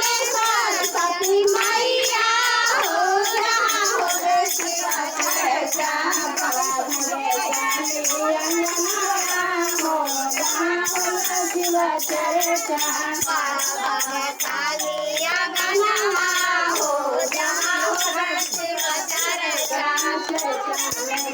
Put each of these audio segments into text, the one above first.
सरस्वती मैया हो जहाँ होले शिव चर्चा बड़ा भाग्यशाली अंगना हो जहाँ होले शिव चर्चा बड़ा भाग्यशाली अंगना हो जहाँ होले शिव चर्चा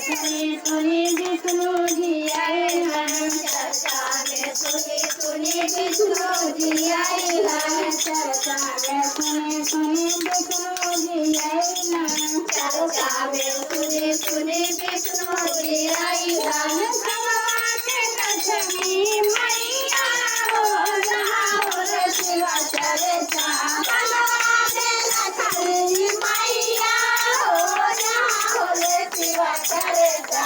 सुनी सुनी विष्णु जी आए हैं चर्चा में सुनी सुनी विष्णु जी आए हैं चर्चा में सुनी सुनी विष्णु जी आए हैं चर्चा में सुनी सुनी विष्णु जी आए हैं लक्ष्मी मैया हो जहाँ होले शिव चर्चा लक्ष्मी मैया हो जहाँ होले शिव चर्चा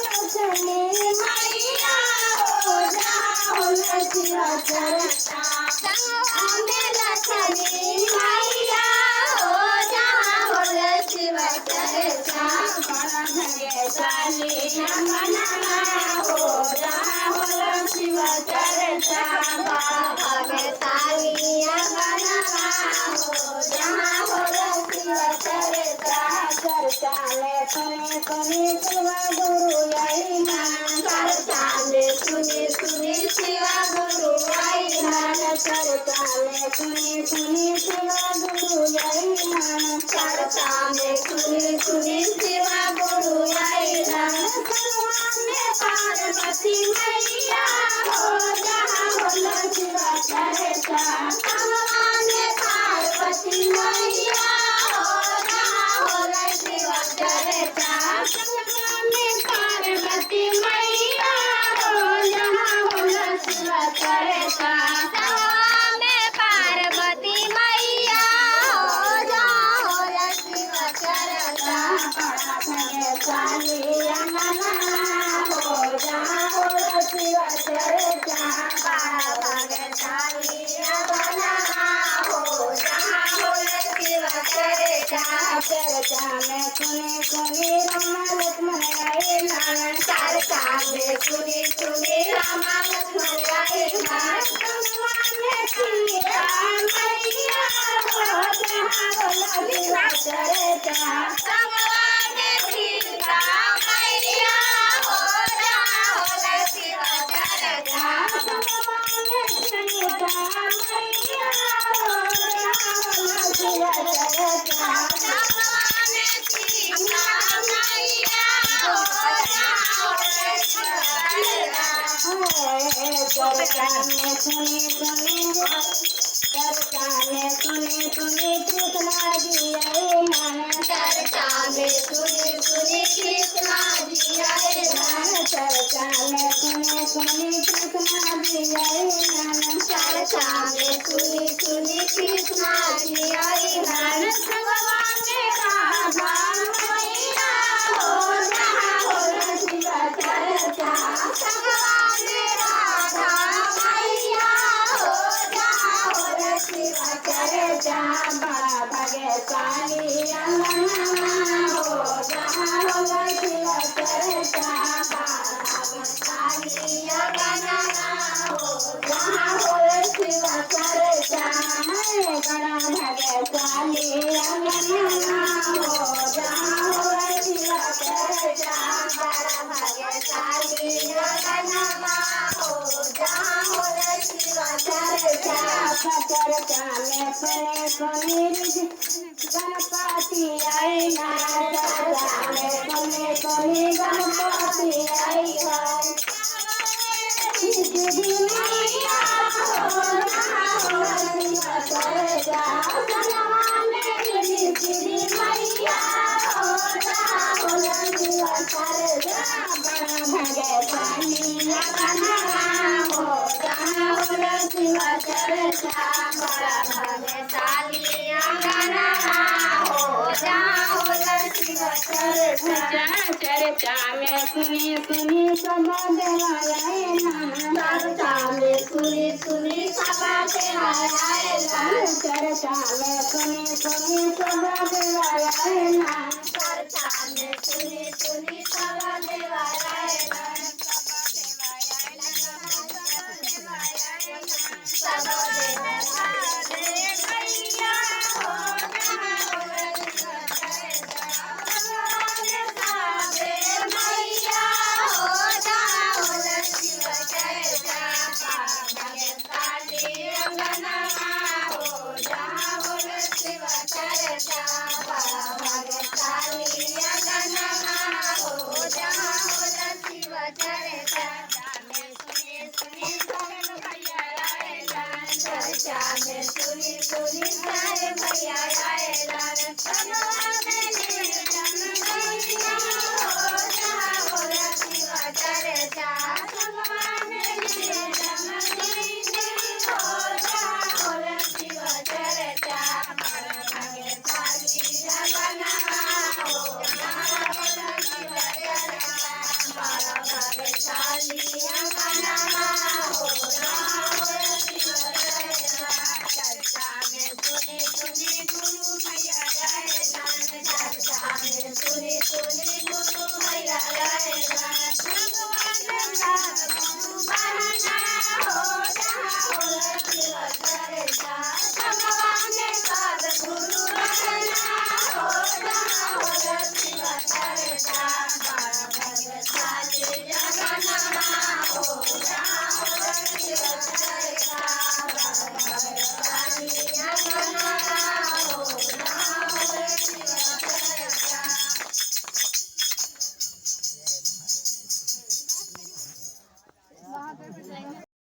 लक्ष्मी मैया हो जहाँ होले शिव चर्चा लक्ष्मी मैया हो जहाँ होले शिव चर्चा बड़ा भाग्यशाली अंगना हो जहाँ होले शिव चर्चा बड़ा भाग्यशाली अंगना हो जहाँ होले शिव चर्चा चर्चा में सुनी सुनी शिव गुरु आई मान चर्चा में सुनी सुनी शिव गुरु आई मान चर्चा में सुनी सुनी शिव गुरु आई मान चर्चा में सुनी सुनी शिव गुरु आई मान पार्वती मैया हो जहाँ होले शिव चर्चा पार्वती मैया हो जहाँ होले शिव चर्चा पार्वती मैया हो जहाँ होले शिव चर्चा पार्वती मैया हो जहाँ होले शिव चर्चा बड़ा भाग्यशाली अंगना हो जहाँ होले शिव चर्चा बड़ा भाग्यशाली अंगना हो जहाँ होले शिव चर्चा चर्चा में सुनी सुनी रामा लक्ष्मण आए नान चर्चा में सुनी सुनी रामा लक्ष्मण आए नान सीता मैया हो जहाँ होले शिव चर्चा सीता मैया हो जहाँ होले शिव चर्चा सीता मैया हो जहाँ होले शिव चर्चा चर्चा में सुनी सुनी चर्चा में सुनी सुनी कृष्णा जी आए हैं चर्चा में सुनी सुनी कृष्णा जी आए हैं चर्चा में सुनी सुनी कृष्णा जी आए हैं चर्चा में सुनी सुनी कृष्णा जी आए हैं भगवान राधा मैया हो जहाँ होले शिव चर्चा भगवान राधा मैया हो जहाँ होले शिव चर्चा बड़ा भाग्यशाली अंगना हो जहाँ होले शिव चर्चा बड़ा भाग्यशाली अंगना हो जहाँ होले शिव चर्चा बड़ा भाग्यशाली अंगना हो जहाँ होले शिव चर्चा बड़ा भाग्यशाली अंगना हो जहाँ होले शिव चर्चा चर्चा में सुनी सुनी गणपति आई चर्चा में सुनी सुनी गणपति आई मैया हो जहाँ होले शिव चर्चा मैया हो जहाँ होले शिव चर्चा बड़ा भाग्यशाली अंगना हो जहाँ होले शिव चर्चा बड़ा भाग्यशाली अंगना हो जहाँ होले शिव चर्चा चर्चा में सुनी सुनी सब देवालय चर्चा में सुनी सुनी सब देवालय चर्चा में सुनी सुनी सब देवालय चर्चा में सुनी सुनी सब देवालय में सुनी सुनी सारे भैया आएला रे तनवा में नीर जन मैया